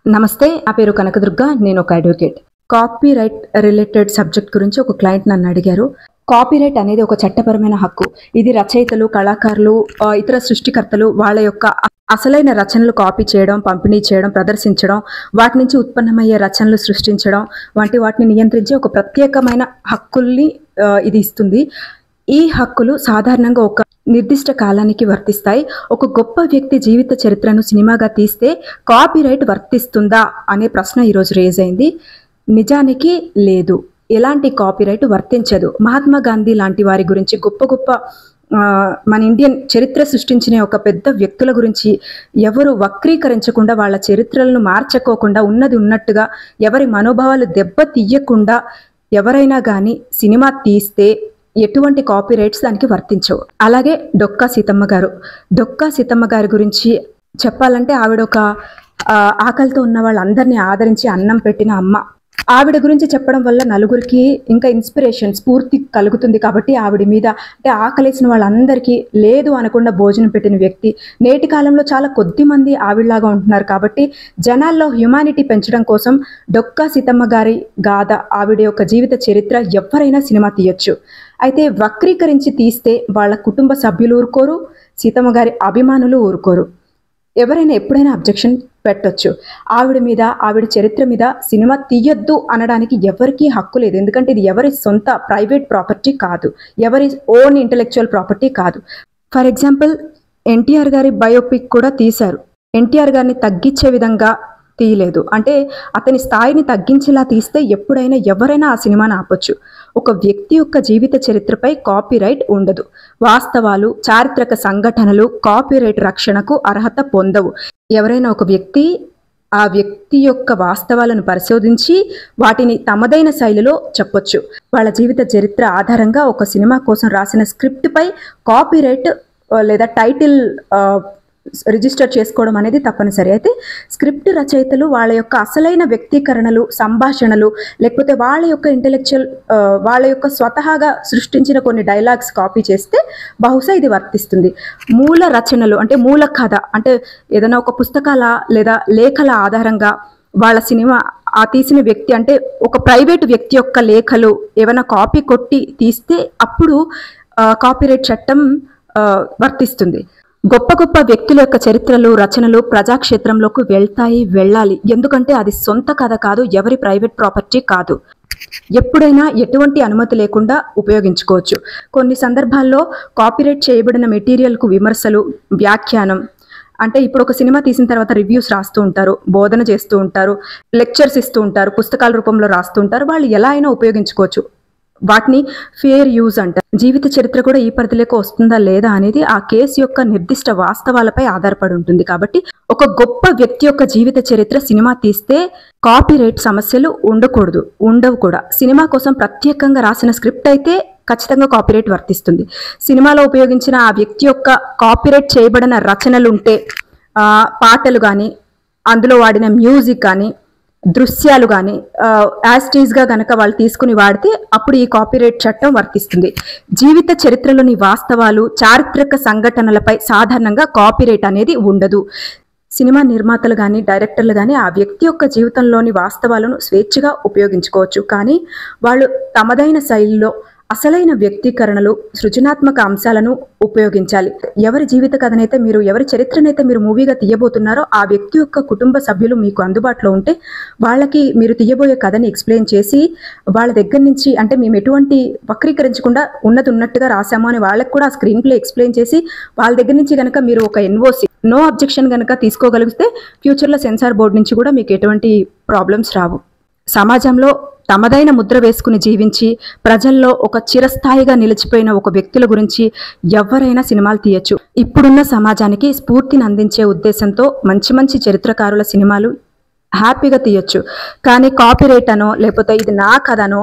నమస్తే, నా పేరు కనకదుర్గ. నేను ఒక అడ్వకేట్. కాపీరైట్ రిలేటెడ్ సబ్జెక్ట్ గురించి ఒక క్లయింట్ నన్ను అడిగారు. కాపీరైట్ అనేది ఒక చట్టపరమైన హక్కు. ఇది రచయితలు, కళాకారులు, ఇతర సృష్టికర్తలు వాళ్ళ యొక్క అసలైన రచనలు కాపీ చేయడం, పంపిణీ చేయడం, ప్రదర్శించడం, వాటి నుంచి ఉత్పన్నమయ్యే రచనలు సృష్టించడం వంటి వాటిని నియంత్రించే ఒక ప్రత్యేకమైన హక్కుల్ని ఇది ఇస్తుంది. ఈ హక్కులు సాధారణంగా ఒక నిర్దిష్ట కాలానికి వర్తిస్తాయి. ఒక గొప్ప వ్యక్తి జీవిత చరిత్రను సినిమాగా తీస్తే కాపీరైట్ వర్తిస్తుందా అనే ప్రశ్న ఈరోజు రేజ్ అయింది. నిజానికి లేదు, ఎలాంటి కాపీరైట్ వర్తించదు. మహాత్మా గాంధీ లాంటి వారి గురించి, గొప్ప గొప్ప మన ఇండియన్ చరిత్ర సృష్టించిన ఒక పెద్ద వ్యక్తుల గురించి ఎవరు వక్రీకరించకుండా, వాళ్ళ చరిత్రలను మార్చుకోకుండా, ఉన్నది ఉన్నట్టుగా ఎవరి మనోభావాలు దెబ్బ తీయకుండా ఎవరైనా కానీ సినిమా తీస్తే ఎటువంటి కాపీరైట్స్ దానికి వర్తించవు. అలాగే డొక్కా సీతమ్మ గారి గురించి చెప్పాలంటే ఆవిడ ఒక ఆకలితో ఉన్న వాళ్ళందరినీ ఆదరించి అన్నం పెట్టిన అమ్మ. ఆవిడ గురించి చెప్పడం వల్ల నలుగురికి ఇంకా ఇన్స్పిరేషన్, స్ఫూర్తి కలుగుతుంది. కాబట్టి ఆవిడ మీద అంటే ఆకలేసిన వాళ్ళందరికీ లేదు అనకుండా భోజనం పెట్టిన వ్యక్తి. నేటి కాలంలో చాలా కొద్ది మంది ఆవిడలాగా ఉంటున్నారు. కాబట్టి జనాల్లో హ్యుమానిటీ పెంచడం కోసం డొక్కా సీతమ్మ గారి గాథ, ఆవిడ యొక్క జీవిత చరిత్ర ఎవరైనా సినిమా తీయొచ్చు. అయితే వక్రీకరించి తీస్తే వాళ్ళ కుటుంబ సభ్యులు ఊరుకోరు, సీతమ్మ గారి అభిమానులు ఊరుకోరు. ఎవరైనా ఎప్పుడైనా అబ్జెక్షన్ పెట్టొచ్చు. ఆవిడ చరిత్ర మీద సినిమా తీయొద్దు అనడానికి ఎవరికీ హక్కు లేదు. ఎందుకంటే ఇది ఎవరి సొంత ప్రైవేట్ ప్రాపర్టీ కాదు, ఎవరి ఓన్ ఇంటెలెక్చువల్ ప్రాపర్టీ కాదు. ఫర్ ఎగ్జాంపుల్, ఎన్టీఆర్ గారి బయోపిక్ కూడా తీశారు. ఎన్టీఆర్ గారిని తగ్గించే విధంగా తీయలేదు. అంటే అతని స్థాయిని తగ్గించేలా తీస్తే ఎప్పుడైనా ఎవరైనా ఆ సినిమాని ఆపొచ్చు. ఒక వ్యక్తి యొక్క జీవిత చరిత్రపై కాపీరైట్ ఉండదు. వాస్తవాలు, చారిత్రక సంఘటనలు కాపీరైట్ రక్షణకు అర్హత పొందవు. ఎవరైనా ఒక వ్యక్తి ఆ వ్యక్తి యొక్క వాస్తవాలను పరిశోధించి వాటిని తమదైన శైలిలో చెప్పొచ్చు. వాళ్ళ జీవిత చరిత్ర ఆధారంగా ఒక సినిమా కోసం రాసిన స్క్రిప్ట్పై కాపీరైట్ లేదా టైటిల్ రిజిస్టర్ చేసుకోవడం అనేది తప్పనిసరి. అయితే స్క్రిప్ట్ రచయితలు వాళ్ళ యొక్క అసలైన వ్యక్తీకరణలు, సంభాషణలు, లేకపోతే వాళ్ళ యొక్క ఇంటెలెక్చువల్, వాళ్ళ యొక్క స్వతహాగా సృష్టించిన కొన్ని డైలాగ్స్ కాపీ చేస్తే బహుశా ఇది వర్తిస్తుంది. మూల రచనలు అంటే మూల కథ, అంటే ఏదైనా ఒక పుస్తకాల లేదా లేఖల ఆధారంగా వాళ్ళ సినిమా ఆ తీసిన వ్యక్తి అంటే ఒక ప్రైవేటు వ్యక్తి యొక్క లేఖలు ఏమైనా కాపీ కొట్టి తీస్తే అప్పుడు కాపీరైట్ చట్టం వర్తిస్తుంది. గొప్ప గొప్ప వ్యక్తుల యొక్క చరిత్రలు, రచనలు ప్రజాక్షేత్రంలోకి వెళ్ళాలి. ఎందుకంటే అది సొంత కథ కాదు, ఎవరి ప్రైవేట్ ప్రాపర్టీ కాదు. ఎప్పుడైనా ఎటువంటి అనుమతి లేకుండా ఉపయోగించుకోవచ్చు. కొన్ని సందర్భాల్లో కాపీరైట్ చేయబడిన మెటీరియల్కు విమర్శలు, వ్యాఖ్యానం, అంటే ఇప్పుడు ఒక సినిమా తీసిన తర్వాత రివ్యూస్ రాస్తూ ఉంటారు, బోధన చేస్తూ ఉంటారు, లెక్చర్స్ ఇస్తూ ఉంటారు, పుస్తకాల రూపంలో రాస్తూ ఉంటారు. వాళ్ళు ఎలా అయినా ఉపయోగించుకోవచ్చు. వాటిని ఫేర్ యూజ్ అంటారు. జీవిత చరిత్ర కూడా ఈ పరిధిలోకి వస్తుందా లేదా అనేది ఆ కేసు యొక్క నిర్దిష్ట వాస్తవాలపై ఆధారపడి ఉంటుంది. కాబట్టి ఒక గొప్ప వ్యక్తి యొక్క జీవిత చరిత్ర సినిమా తీస్తే కాపీరైట్ సమస్యలు ఉండవు కూడా. సినిమా కోసం ప్రత్యేకంగా రాసిన స్క్రిప్ట్ అయితే ఖచ్చితంగా కాపీరైట్ వర్తిస్తుంది. సినిమాలో ఉపయోగించిన ఆ వ్యక్తి యొక్క కాపీరైట్ చేయబడిన రచనలు ఉంటే, పాటలు కానీ, అందులో వాడిన మ్యూజిక్ కానీ, దృశ్యాలు కానీ యాస్టీజ్గా గనక వాళ్ళు తీసుకుని వాడితే అప్పుడు ఈ కాపీరైట్ చట్టం వర్తిస్తుంది. జీవిత చరిత్రలోని వాస్తవాలు, చారిత్రక సంఘటనలపై సాధారణంగా కాపీరైట్ అనేది ఉండదు. సినిమా నిర్మాతలు కానీ, డైరెక్టర్లు కానీ ఆ వ్యక్తి యొక్క జీవితంలోని వాస్తవాలను స్వేచ్ఛగా ఉపయోగించుకోవచ్చు. కానీ వాళ్ళు తమదైన శైలిలో అసలైన వ్యక్తీకరణలు, సృజనాత్మక అంశాలను ఉపయోగించాలి. ఎవరి జీవిత కథనైతే మీరు, ఎవరి చరిత్రనైతే మీరు మూవీగా తీయబోతున్నారో ఆ వ్యక్తి యొక్క కుటుంబ సభ్యులు మీకు అందుబాటులో ఉంటే వాళ్ళకి మీరు తీయబోయే కథని ఎక్స్ప్లెయిన్ చేసి వాళ్ళ దగ్గర నుంచి, అంటే మేము ఎటువంటి వక్రీకరించకుండా ఉన్నది ఉన్నట్టుగా రాసాము అని వాళ్ళకి కూడా ఆ స్క్రీన్ ప్లే ఎక్స్ప్లెయిన్ చేసి వాళ్ళ దగ్గర నుంచి కనుక మీరు ఒక NOC, నో అబ్జెక్షన్ కనుక తీసుకోగలిగితే ఫ్యూచర్లో సెన్సార్ బోర్డు నుంచి కూడా మీకు ఎటువంటి ప్రాబ్లమ్స్ రావు. సమాజంలో తమదైన ముద్ర వేసుకుని జీవించి ప్రజల్లో ఒక చిరస్థాయిగా నిలిచిపోయిన ఒక వ్యక్తుల గురించి ఎవరైనా సినిమాలు తీయచ్చు. ఇప్పుడున్న సమాజానికి స్ఫూర్తిని అందించే ఉద్దేశంతో మంచి మంచి చరిత్రకారుల సినిమాలు హ్యాపీగా తీయచ్చు. కానీ కాపీరైట్ అనో, లేకపోతే ఇది నా కథనో,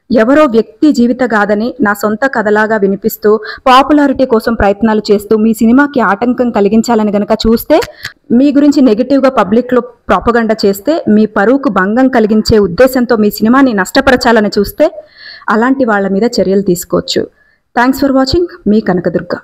ఎవరో వ్యక్తి జీవిత గాథని నా సొంత కథలాగా వినిపిస్తూ పాపులారిటీ కోసం ప్రయత్నాలు చేస్తూ మీ సినిమాకి ఆటంకం కలిగించాలని గనక చూస్తే, మీ గురించి నెగిటివ్గా పబ్లిక్లో ప్రాపగండా చేస్తే, మీ పరువుకు భంగం కలిగించే ఉద్దేశంతో మీ సినిమాని నష్టపరచాలని చూస్తే అలాంటి వాళ్ళ మీద చర్యలు తీసుకోవచ్చు. Thanks for watching. Me Kanakadurga.